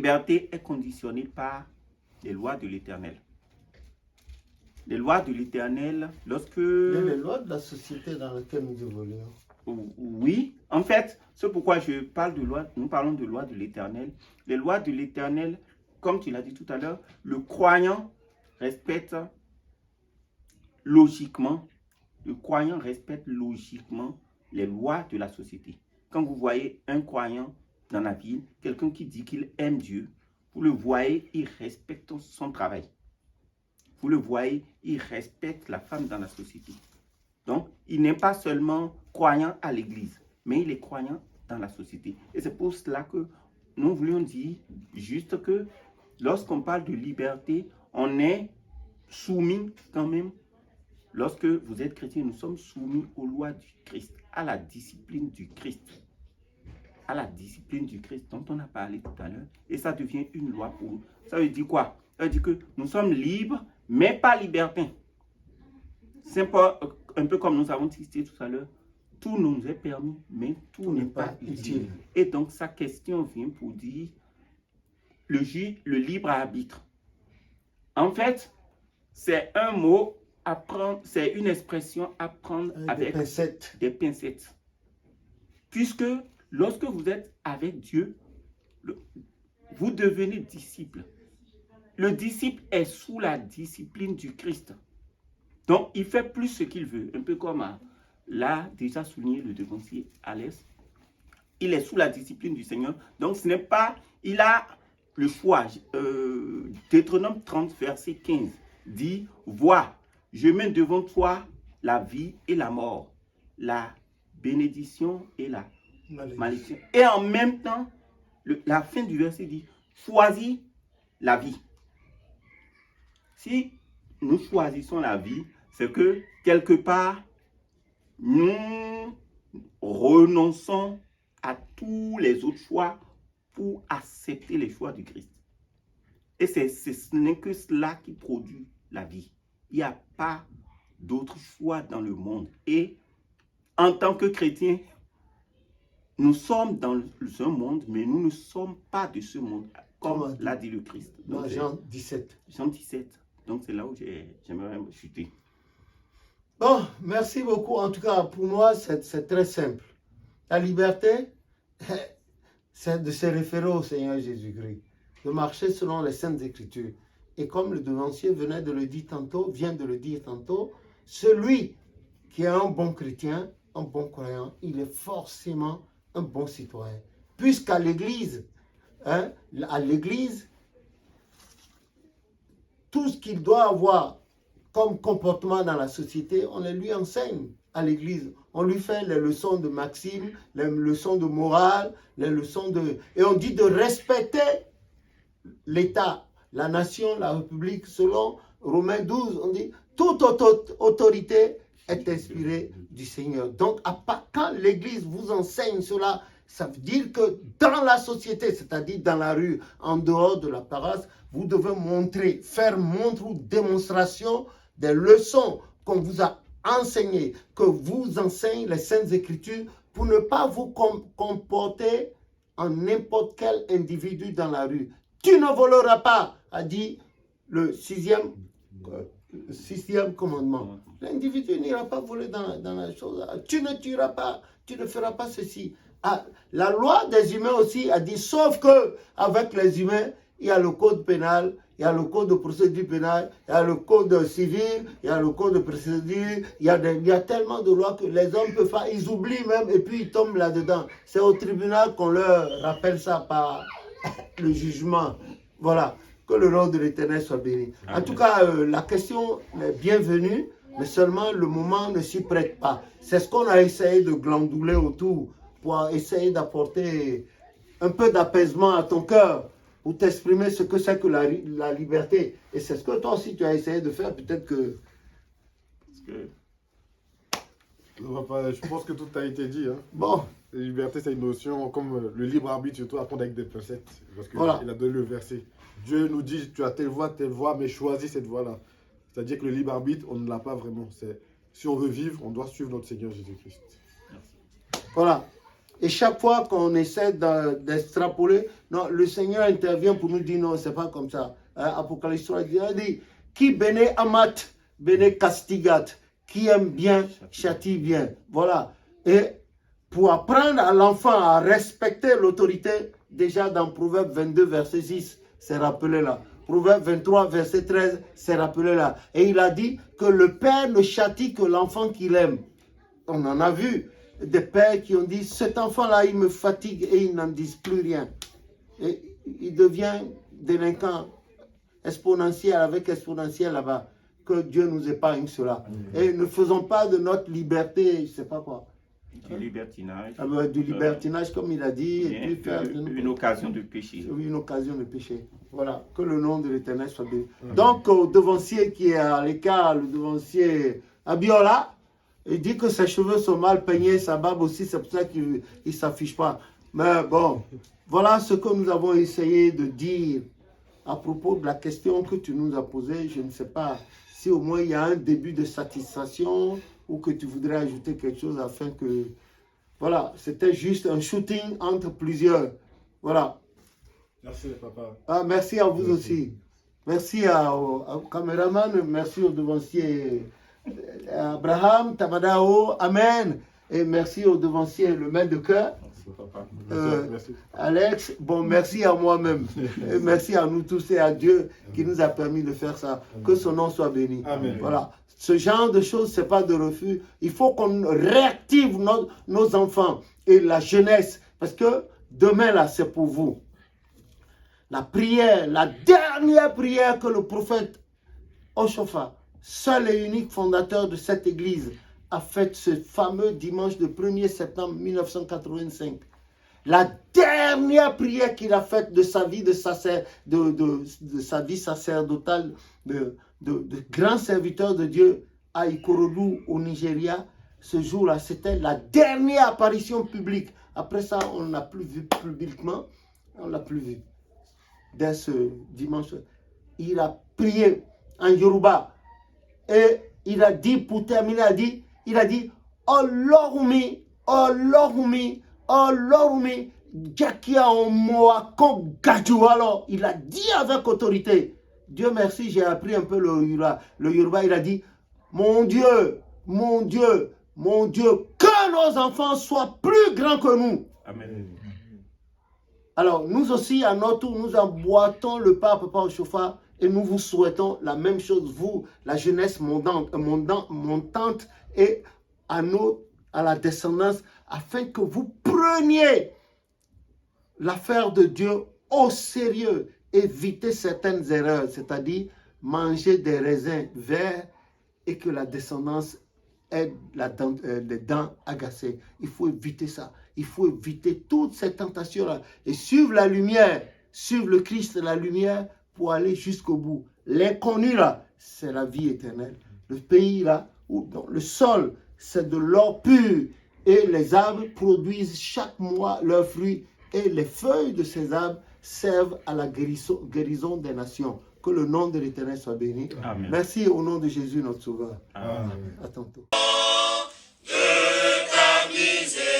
liberté est conditionnée par les lois de l'Éternel. Les lois de l'Éternel, lorsque... Les lois de la société dans laquelle nous évoluons. Oui, en fait, c'est pourquoi nous parlons de lois de l'Éternel. Les lois de l'Éternel, comme tu l'as dit tout à l'heure, le croyant respecte logiquement, les lois de la société. Quand vous voyez un croyant dans la ville, quelqu'un qui dit qu'il aime Dieu, vous le voyez, il respecte son travail. Vous le voyez, il respecte la femme dans la société. Donc, il n'est pas seulement croyant à l'église, mais il est croyant dans la société. Et c'est pour cela que nous voulions dire juste que lorsqu'on parle de liberté, on est soumis quand même. Lorsque vous êtes chrétien, nous sommes soumis aux lois du Christ, à la discipline du Christ. À la discipline du Christ dont on a parlé tout à l'heure. Et ça devient une loi pour nous. Ça veut dire quoi? Ça veut dire que nous sommes libres, mais pas libertins. C'est un peu comme nous avons cité tout à l'heure. Tout nous est permis, mais tout n'est pas utile. Et donc, sa question vient pour dire le libre arbitre. En fait, c'est un mot à prendre, c'est une expression à prendre avec des pincettes. Puisque lorsque vous êtes avec Dieu, vous devenez disciple. Le disciple est sous la discipline du Christ. Donc, il fait plus ce qu'il veut. Un peu comme l'a déjà souligné le devancier Alès. Il est sous la discipline du Seigneur. Donc, ce n'est pas... Il a le choix. Deutéronome 30, verset 15 dit, « Vois, je mets devant toi la vie et la mort, la bénédiction et la malédiction. » Et en même temps, la fin du verset dit, « Choisis la vie. » Si nous choisissons la vie, c'est que quelque part, nous renonçons à tous les autres choix pour accepter les choix du Christ. Et ce n'est que cela qui produit la vie. Il n'y a pas d'autre choix dans le monde. Et en tant que chrétiens, nous sommes dans un monde, mais nous ne sommes pas de ce monde, comme l'a dit le Christ. Dans Jean 17. Jean 17. Donc c'est là où j'aimerais me chuter. Bon, merci beaucoup. En tout cas, pour moi, c'est très simple. La liberté, c'est de se référer au Seigneur Jésus-Christ, de marcher selon les Saintes Écritures. Et comme le devancier vient de le dire tantôt, celui qui est un bon chrétien, un bon croyant, il est forcément un bon citoyen. Puisqu'à l'Église, tout ce qu'il doit avoir comme comportement dans la société, on les lui enseigne à l'Église. On lui fait les leçons de maxime, les leçons de morale, les leçons de... Et on dit de respecter l'État, la nation, la République, selon Romains 12, on dit toute autorité est inspirée du Seigneur. Donc, quand l'Église vous enseigne cela, ça veut dire que dans la société, c'est-à-dire dans la rue, en dehors de la paroisse, vous devez faire montre ou démonstration des leçons qu'on vous a enseignées, que vous enseigne les Saintes Écritures pour ne pas vous comporter en n'importe quel individu dans la rue. Tu ne voleras pas, a dit le sixième commandement. L'individu n'ira pas voler dans la chose. Tu ne tueras pas, tu ne feras pas ceci. La loi des humains aussi a dit, sauf que avec les humains, il y a le code pénal, il y a le code de procédure pénale, il y a le code civil, il y a le code de procédure, il y a tellement de lois que les hommes peuvent faire, ils oublient même et puis ils tombent là-dedans. C'est au tribunal qu'on leur rappelle ça par le jugement. Voilà, que le nom de l'Éternel soit béni. En tout cas, la question est bienvenue, mais seulement le moment ne s'y prête pas. C'est ce qu'on a essayé de glandouler autour pour essayer d'apporter un peu d'apaisement à ton cœur, pour t'exprimer ce que c'est que la liberté. Et c'est ce que toi aussi tu as essayé de faire, peut-être que... Je pense que tout a été dit. Hein. Bon. La liberté, c'est une notion comme le libre arbitre, surtout à prendre avec des pincettes. Parce qu'il voilà. a donné le verset. Dieu nous dit, tu as telle voie, mais choisis cette voie-là. C'est-à-dire que le libre arbitre, on ne l'a pas vraiment. Si on veut vivre, on doit suivre notre Seigneur Jésus-Christ. Voilà. Et chaque fois qu'on essaie d'extrapoler, non, le Seigneur intervient pour nous dire non, c'est pas comme ça. Apocalypse 3 dit, qui bénit amat, bénit castigat, qui aime bien, châtie bien. Voilà. Et pour apprendre à l'enfant à respecter l'autorité, déjà dans Proverbe 22, verset 6, c'est rappelé là. Proverbe 23, verset 13, c'est rappelé là. Et il a dit que le père ne châtie que l'enfant qu'il aime. On en a vu des pères qui ont dit, cet enfant-là, il me fatigue et ils n'en disent plus rien. Et il devient délinquant exponentiel avec exponentiel là-bas. Que Dieu nous épargne cela. Et ne faisons pas de notre liberté, je ne sais pas quoi. Du libertinage. Du libertinage, comme il a dit. Et puis faire une occasion de pécher. Une occasion de pécher. Voilà. Que le nom de l'Éternel soit béni. Donc, au devancier qui est à l'écart, le devancier Abiola, il dit que ses cheveux sont mal peignés, sa barbe aussi, c'est pour ça qu'il ne s'affiche pas. Mais bon, voilà ce que nous avons essayé de dire à propos de la question que tu nous as posée. Je ne sais pas si au moins il y a un début de satisfaction ou que tu voudrais ajouter quelque chose afin que... Voilà, c'était juste un shooting entre plusieurs. Voilà. Merci, papa. Ah, merci à vous aussi. Merci au caméraman, merci au devancier Abraham, Tamadao, Amen. Et merci au devancier, le maître de cœur. Merci. Alex, bon, merci à moi-même. Et merci à nous tous et à Dieu qui nous a permis de faire ça. Que son nom soit béni. Amen. Voilà. Ce genre de choses, ce n'est pas de refus. Il faut qu'on réactive nos enfants et la jeunesse. Parce que demain, là, c'est pour vous. La prière, la dernière prière que le prophète Oshofa, seul et unique fondateur de cette église, a fait ce fameux dimanche de 1er septembre 1985. La dernière prière qu'il a faite de sa vie de sa vie sacerdotale, de grand serviteur de Dieu à Ikorodu au Nigeria, ce jour-là, c'était la dernière apparition publique. Après ça, on ne l'a plus vu publiquement, on ne l'a plus vu. Dès ce dimanche, il a prié en Yoruba et il a dit, pour terminer, il a dit, Olorumi, Olorumi, Olorumi, Jakia Omoako Gajualo. Il a dit avec autorité. Dieu merci, j'ai appris un peu le Yoruba. Il a dit, mon Dieu, mon Dieu, mon Dieu, que nos enfants soient plus grands que nous. Amen. Alors, nous aussi, à notre tour, nous emboîtons le pas à Papa Oshofa et nous vous souhaitons la même chose, vous, la jeunesse montante et à la descendance, afin que vous preniez l'affaire de Dieu au sérieux, évitez certaines erreurs, c'est-à-dire manger des raisins verts et que la descendance ait les dents agacées. Il faut éviter ça. Il faut éviter toutes ces tentations-là et suivre la lumière, suivre le Christ, la lumière, pour aller jusqu'au bout. L'inconnu, là, c'est la vie éternelle. Le pays, là, le sol, c'est de l'or pur. Et les arbres produisent chaque mois leurs fruits. Et les feuilles de ces arbres servent à la guérison des nations. Que le nom de l'Éternel soit béni. Amen. Merci au nom de Jésus, notre Sauveur. Amen. À tantôt. De ta misère.